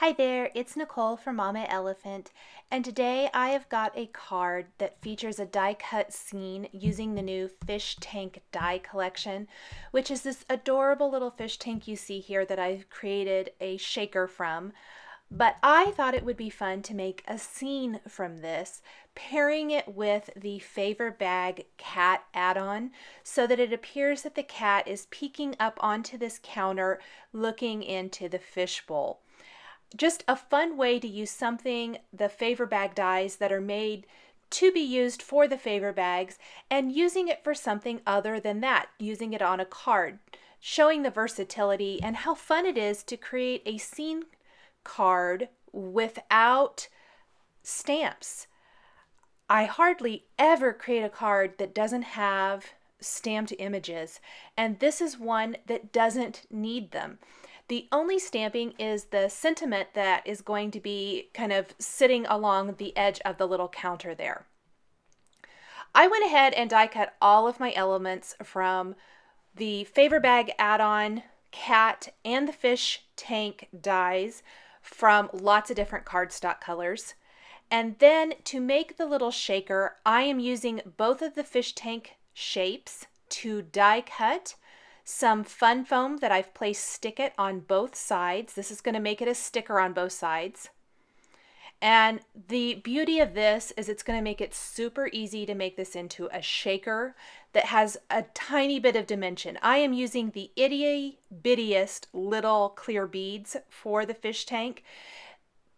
Hi there, it's Nicole from Mama Elephant, and today I have got a card that features a die cut scene using the new fish tank die collection, which is this adorable little fish tank you see here that I've created a shaker from. But I thought it would be fun to make a scene from this, pairing it with the Favor Bag cat add-on so that it appears that the cat is peeking up onto this counter looking into the fishbowl. Just a fun way to use something, the Favor Bag dies that are made to be used for the Favor Bags, and using it for something other than that, using it on a card, showing the versatility and how fun it is to create a scene card without stamps. I hardly ever create a card that doesn't have stamped images, and this is one that doesn't need them. The only stamping is the sentiment that is going to be kind of sitting along the edge of the little counter there. I went ahead and die cut all of my elements from the Favor Bag add-on, cat, and the fish tank dies from lots of different cardstock colors. And then to make the little shaker, I am using both of the fish tank shapes to die cut some fun foam that I've placed stick it on both sides. This is going to make it a sticker on both sides. And the beauty of this is it's going to make it super easy to make this into a shaker that has a tiny bit of dimension. I am using the itty bittiest little clear beads for the fish tank.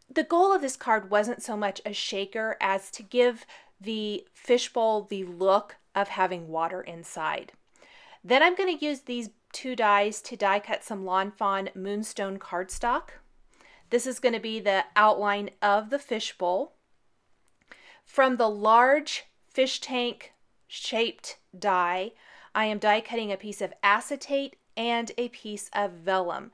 The goal of this card wasn't so much a shaker as to give the fishbowl the look of having water inside. Then I'm going to use these two dies to die cut some Lawn Fawn Moonstone cardstock. This is going to be the outline of the fishbowl. From the large fish tank shaped die, I am die cutting a piece of acetate and a piece of vellum.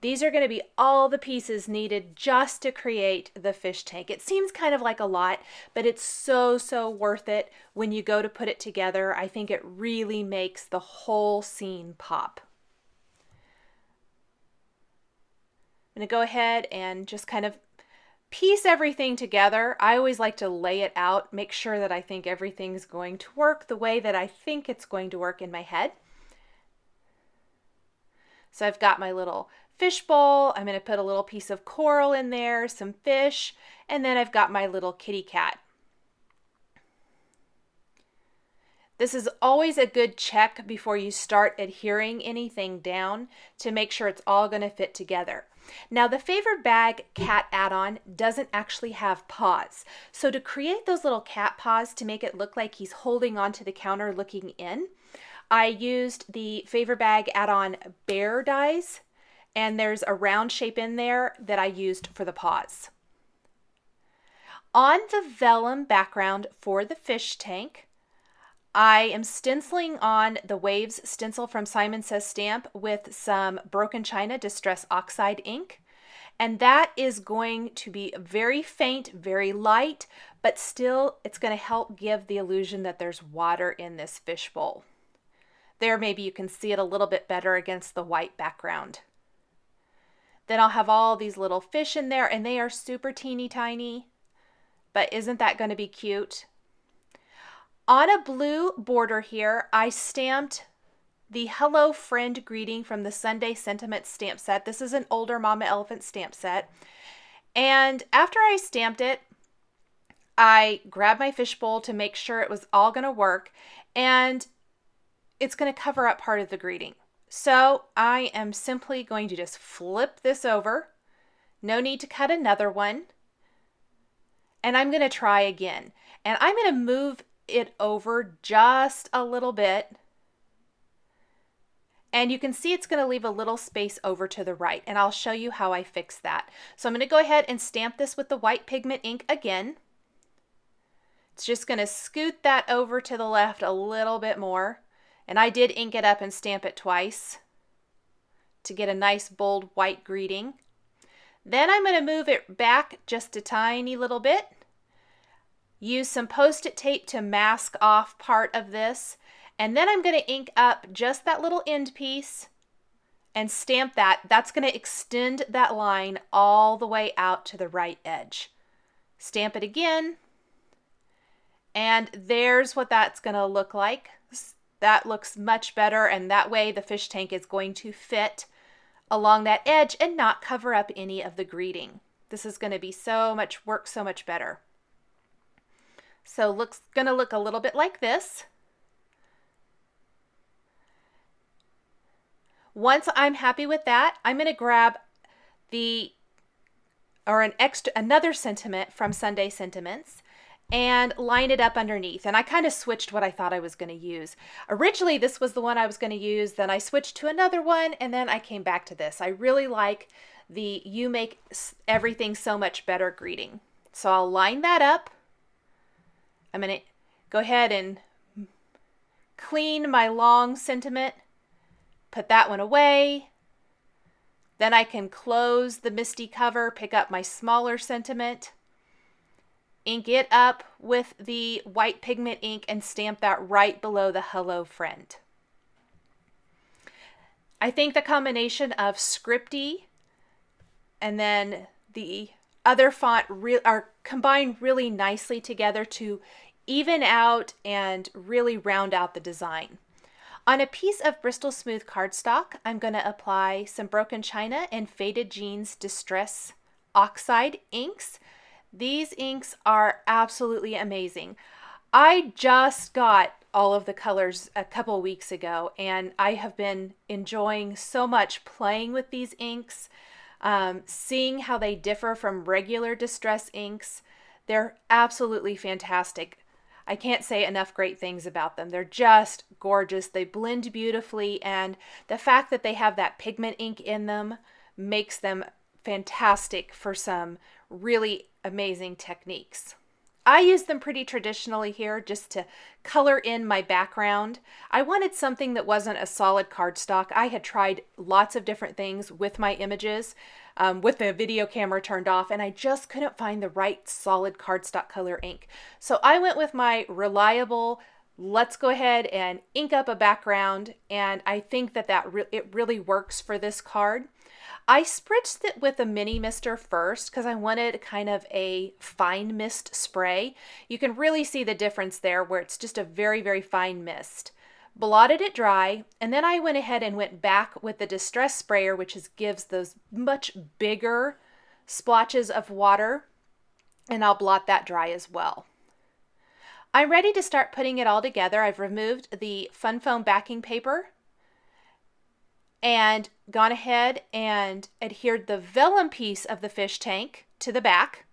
These are going to be all the pieces needed just to create the fish tank. It seems kind of like a lot, but it's so worth it when you go to put it together. I think it really makes the whole scene pop. I'm going to go ahead and just kind of piece everything together. I always like to lay it out, make sure that I think everything's going to work the way that I think it's going to work in my head. So I've got my little fishbowl. I'm going to put a little piece of coral in there, some fish, and then I've got my little kitty cat. This is always a good check before you start adhering anything down to make sure it's all going to fit together. Now the Favor Bag cat add-on doesn't actually have paws. So to create those little cat paws to make it look like he's holding onto the counter looking in, I used the Favor Bag add-on bear dies, and there's a round shape in there that I used for the paws. On the vellum background for the fish tank, I am stenciling on the Waves stencil from Simon Says Stamp with some Broken China Distress Oxide ink. And that is going to be very faint, very light, but still it's going to help give the illusion that there's water in this fishbowl. There, maybe you can see it a little bit better against the white background. Then I'll have all these little fish in there, and they are super teeny tiny, but isn't that going to be cute? On a blue border here, I stamped the Hello Friend greeting from the Sunday Sentiment stamp set. This is an older Mama Elephant stamp set. And after I stamped it, I grabbed my fishbowl to make sure it was all going to work, and it's going to cover up part of the greeting. So I am simply going to just flip this over. No need to cut another one. And I'm going to try again. And I'm going to move it over just a little bit. And you can see it's going to leave a little space over to the right. And I'll show you how I fix that. So I'm going to go ahead and stamp this with the white pigment ink again. It's just going to scoot that over to the left a little bit more. And I did ink it up and stamp it twice to get a nice bold white greeting. Then I'm going to move it back just a tiny little bit. Use some Post-it tape to mask off part of this. And then I'm going to ink up just that little end piece and stamp that. That's going to extend that line all the way out to the right edge. Stamp it again, and there's what that's going to look like. That looks much better, and that way the fish tank is going to fit along that edge and not cover up any of the greeting. This is going to be work so much better. So going to look a little bit like this. Once I'm happy with that, I'm going to grab another sentiment from Sunday Sentiments and line it up underneath. And I kind of switched what I thought I was going to use. Originally, this was the one I was going to use. Then I switched to another one, and then I came back to this. I really like the "You Make Everything So Much Better" greeting. So I'll line that up. I'm going to go ahead and clean my long sentiment, put that one away. Then I can close the misty cover, pick up my smaller sentiment, ink it up with the white pigment ink, and stamp that right below the "Hello Friend." I think the combination of scripty and then the other font are combined really nicely together to even out and really round out the design. On a piece of Bristol Smooth cardstock, I'm going to apply some Broken China and Faded Jeans Distress Oxide inks. These inks are absolutely amazing. I just got all of the colors a couple weeks ago, and I have been enjoying so much playing with these inks, seeing how they differ from regular distress inks. They're absolutely fantastic. I can't say enough great things about them. They're just gorgeous. They blend beautifully, and the fact that they have that pigment ink in them makes them fantastic for some really amazing techniques. I use them pretty traditionally here just to color in my background. I wanted something that wasn't a solid cardstock. I had tried lots of different things with my images, with the video camera turned off, and I just couldn't find the right solid cardstock color ink. So I went with my reliable, let's go ahead and ink up a background, and I think that it really works for this card. I spritzed it with a mini mister first because I wanted kind of a fine mist spray. You can really see the difference there where it's just a very, very fine mist. Blotted it dry, and then I went ahead and went back with the Distress Sprayer, which gives those much bigger splotches of water, and I'll blot that dry as well. I'm ready to start putting it all together. I've removed the Fun Foam backing paper and gone ahead and adhered the vellum piece of the fish tank to the back.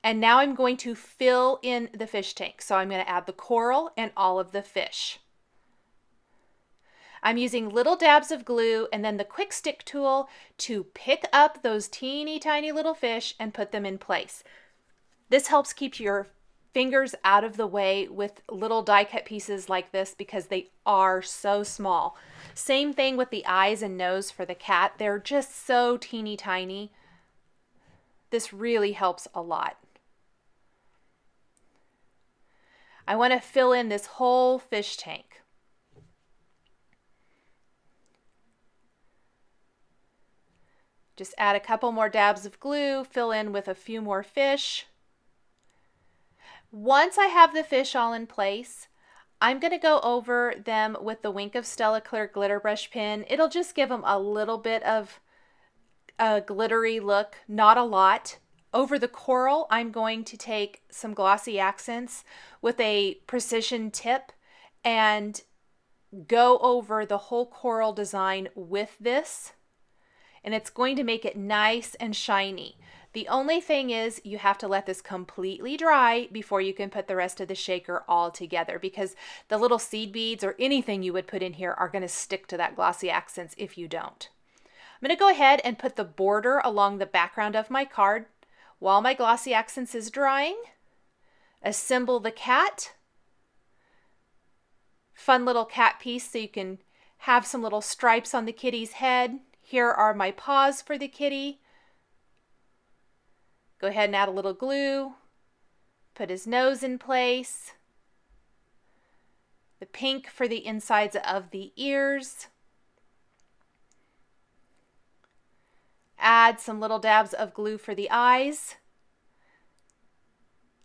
And now I'm going to fill in the fish tank. So I'm going to add the coral and all of the fish. I'm using little dabs of glue and then the quick stick tool to pick up those teeny tiny little fish and put them in place. This helps keep your fingers out of the way with little die cut pieces like this because they are so small. Same thing with the eyes and nose for the cat. They're just so teeny tiny. This really helps a lot. I want to fill in this whole fish tank. Just add a couple more dabs of glue, fill in with a few more fish. Once I have the fish all in place, I'm going to go over them with the Wink of Stella Clear Glitter Brush Pen. It'll just give them a little bit of a glittery look, not a lot. Over the coral, I'm going to take some glossy accents with a precision tip and go over the whole coral design with this. And it's going to make it nice and shiny. The only thing is you have to let this completely dry before you can put the rest of the shaker all together because the little seed beads or anything you would put in here are going to stick to that glossy accents if you don't. I'm going to go ahead and put the border along the background of my card while my glossy accents is drying. Assemble the cat. Fun little cat piece so you can have some little stripes on the kitty's head. Here are my paws for the kitty. Go ahead and add a little glue. Put his nose in place. The pink for the insides of the ears. add some little dabs of glue for the eyes,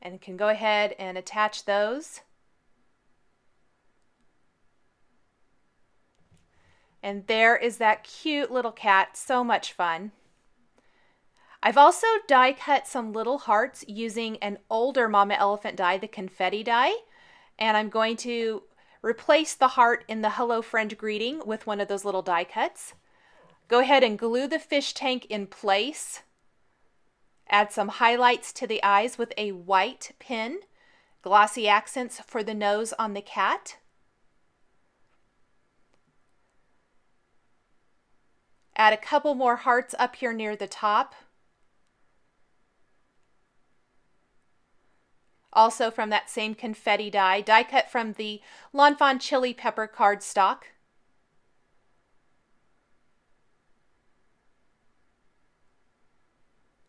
and can go ahead and attach those. And there is that cute little cat, so much fun. I've also die cut some little hearts using an older Mama Elephant die, the confetti die, and I'm going to replace the heart in the Hello Friend greeting with one of those little die cuts. Go ahead and glue the fish tank in place. Add some highlights to the eyes with a white pen, glossy accents for the nose on the cat. Add a couple more hearts up here near the top. Also from that same confetti die cut from the Lawn Fawn Chili Pepper cardstock.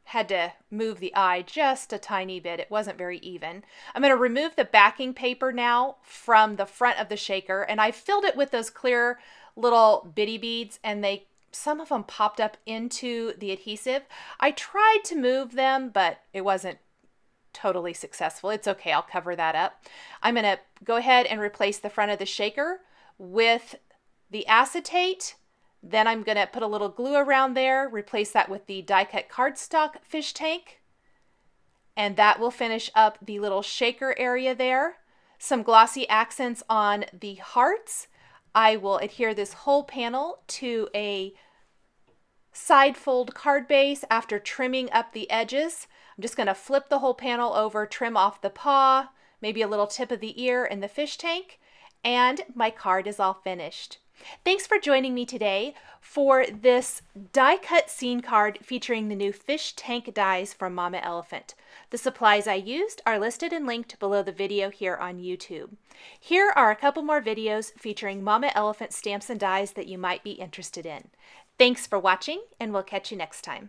Had to move the eye just a tiny bit. It wasn't very even. I'm going to remove the backing paper now from the front of the shaker, and I filled it with those clear little bitty beads, and some of them popped up into the adhesive. I tried to move them, but it wasn't totally successful. It's okay, I'll cover that up. I'm going to go ahead and replace the front of the shaker with the acetate. Then I'm going to put a little glue around there, replace that with the die cut cardstock fish tank, and that will finish up the little shaker area there. Some glossy accents on the hearts. I will adhere this whole panel to a side fold card base after trimming up the edges. I'm just going to flip the whole panel over, trim off the paw, maybe a little tip of the ear in the fish tank, and my card is all finished. Thanks for joining me today for this die cut scene card featuring the new fish tank dies from Mama Elephant. The supplies I used are listed and linked below the video here on YouTube. Here are a couple more videos featuring Mama Elephant stamps and dies that you might be interested in. Thanks for watching, and we'll catch you next time.